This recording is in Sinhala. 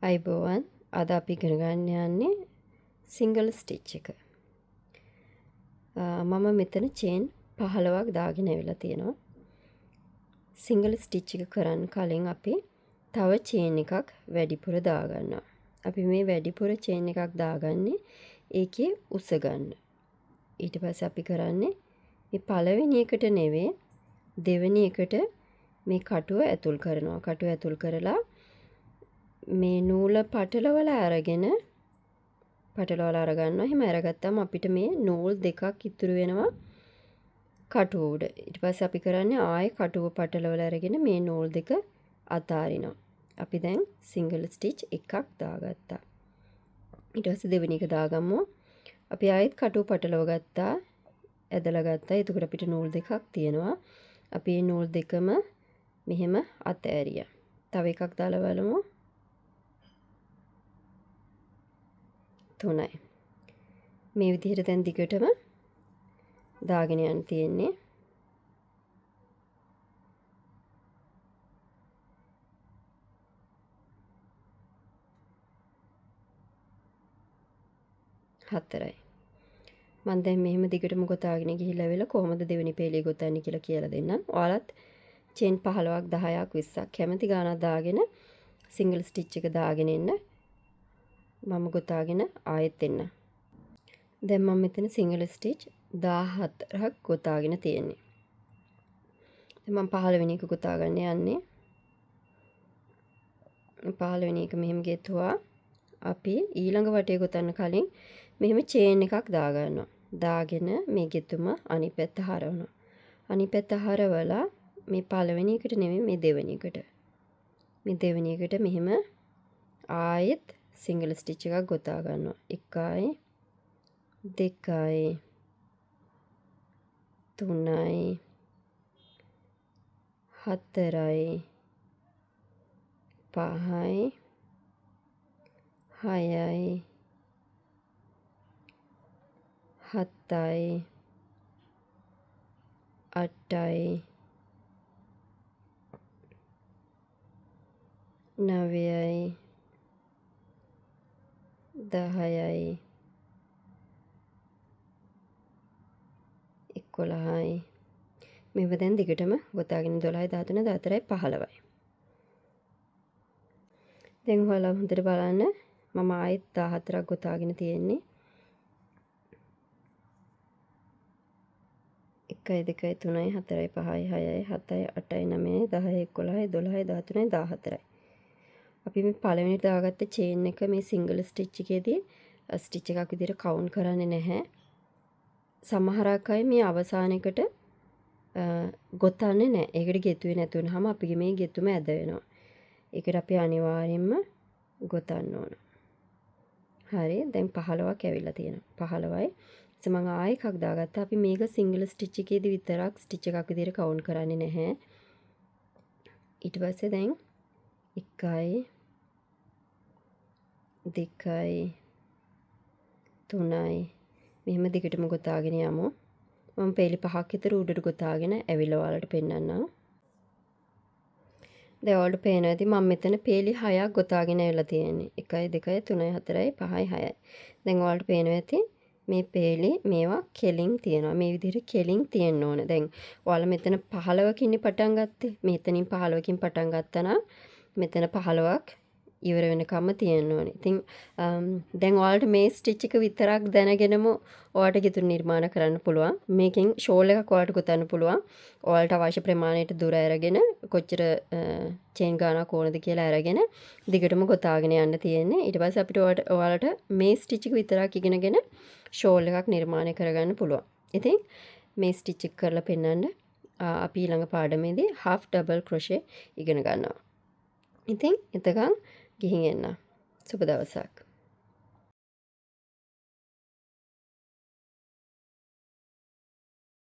අයිබෝවන් අද අපි ඉගෙන ගන්න යන්නේ සිංගල් ස්ටිච් එක. මම මෙතන චේන් 15ක් දාගෙන ඇවිල්ලා තියෙනවා. සිංගල් ස්ටිච් එක කරන්න කලින් අපි තව චේන් එකක් වැඩිපුර දාගන්නවා. අපි මේ වැඩිපුර චේන් එකක් දාගන්නේ ඒකේ උස ගන්න. ඊට පස්සේ අපි කරන්නේ මේ පළවෙනි එකට නෙවෙයි දෙවෙනි එකට මේ කටුව ඇතුල් කරනවා. කටුව ඇතුල් කරලා මේ නූල පටලවලා අරගන්නවා. එහෙම අරගත්තාම අපිට මේ නූල් දෙකක් ඉතුරු වෙනවා කටුව උඩ. ඊට පස්සේ අපි කරන්නේ ආයේ කටුව පටලවලා අරගෙන මේ නූල් දෙක අතාරිනවා. අපි දැන් සිංගල් ස්ටිච් එකක් දාගත්තා. ඊට පස්සේ දෙවෙනි එක දාගමු. අපි ආයෙත් කටුව පටලව ගත්තා. ඇදලා ගත්තා. එතකොට අපිට නූල් දෙකක් තියෙනවා. අපි මේ නූල් දෙකම මෙහෙම අතෑරියා. තව එකක් දාලා බලමු. 3යි. මේ විදිහට දැන් දිගටම දාගෙන යන්න තියෙන්නේ. හතරයි. මම දැන් මෙහෙම දිගටම ගොතාගෙන ගිහිල්ලා වෙලා කොහොමද දෙවෙනි පේලිය ගොතන්නේ කියලා කියලා දෙන්නම්. ඔයාලත් චේන් 15ක් 10ක් 20ක් කැමති ගානක් දාගෙන සිංගල් ස්ටිච් එක දාගෙන එන්න. මම ගොතාගෙන ආයෙත් එන්න. දැන් මම මෙතන සිංගල් ස්ටිච් 14ක් ගොතාගෙන තියෙන්නේ. දැන් මම 15 වෙනි එක ගොතා ගන්න යන්නේ. 15 වෙනි එක මෙහෙම ගෙතුවා. අපි ඊළඟ වටේ ගොතන්න කලින් මෙහෙම චේන් එකක් දාගන්නවා. දාගෙන මේ ගෙතුම අනිත් පැත්ත හරවනවා. අනිත් පැත්ත හරවලා මේ පළවෙනි එකට නෙමෙයි මේ දෙවෙනි එකට. මේ දෙවෙනි එකට මෙහෙම ආයෙත් සිංගල් ස්ටිච් එකක් ගොතා ගන්නවා. 1යි 2යි 3යි 4යි 5යි 6යි 7යි 8යි 9යි 10යි 11යි මේව දැන් දිගටම ගොතාගෙන 12යි 13යි 14යි 15යි. දැන් ඔයාලා හොඳට බලන්න මම ආයෙත් 14ක් ගොතාගෙන තියෙන්නේ. 1යි 2යි 3යි 4යි 5යි 6යි 7යි 8යි 9යි 10යි 11යි 12යි 13යි 14යි. අපි මේ පළවෙනි දාගත්ත චේන් එක මේ සිංගල් ස්ටිච් එකේදී ස්ටිච් එකක් විදිහට කවුන්ට් කරන්නේ නැහැ. සමහරක් අය මේ අවසානයේකට ගොතන්නේ නැහැ. ඒකට ගෙතුවේ නැති වුනහම අපිගේ මේ ගෙතුම ඇද වෙනවා. ඒකට අපි අනිවාර්යයෙන්ම ගොතන්න ඕන. හරි. දැන් 15ක් ඇවිල්ලා තියෙනවා. 15යි. මම ආයෙ එකක් දාගත්තා. අපි මේක සිංගල් ස්ටිච් එකේදී විතරක් ස්ටිච් එකක් විදිහට කවුන්ට් කරන්නේ නැහැ. ඊට පස්සේ දැන් 1යි 2යි 3යි මෙහෙම දිගටම ගොතාගෙන යමු. මම පේලි 5ක් විතර උඩට ගොතාගෙන ඇවිල්ලා ඔයාලට පෙන්නන්නම්. දැන් ඔයාලට පේනවා ඇති මම මෙතන පේලි 6ක් ගොතාගෙන ඇවිල්ලා තියෙන්නේ. 1යි 2යි 3යි 4යි 5යි 6යි. දැන් ඔයාලට පේනවා ඇති මේ පේලි මේවා කෙලින් තියෙනවා. මේ විදිහට කෙලින් තියෙන්න ඕන. දැන් ඔයාලා මෙතන 15කින් පටන් ගත්තේ. මෙතනින් 15කින් පටන් ගත්තා නම් මෙතන 15ක් ඉවර වෙනකම්ම තියෙන්න ඕනේ. ඉතින් දැන් ඔයාලට මේ ස්ටිච් එක විතරක් දැනගෙනම ඔයාලට ගෙතුන නිර්මාණ කරන්න පුළුවන්. මේකෙන් ෂෝල් එකක් ඔයාලට ගොතන්න පුළුවන්. ඔයාලට අවශ්‍ය ප්‍රමාණයට දුර අරගෙන කොච්චර චේන් ගානක් ඕනද කියලා අරගෙන දිගටම ගොතාගෙන යන්න තියෙන්නේ. ඊට පස්සේ අපිට ඔයාලට මේ ස්ටිච් එක විතරක් ඉගෙනගෙන ෂෝල් එකක් නිර්මාණය කරගන්න පුළුවන්. ඉතින් මේ ස්ටිච් එක කරලා පෙන්නන්න අපි ඊළඟ පාඩමේදී half double crochet ඉගෙන ගන්නවා. ඉතින් එතකන් ගිහින් එන්න. සුබ දවසක්.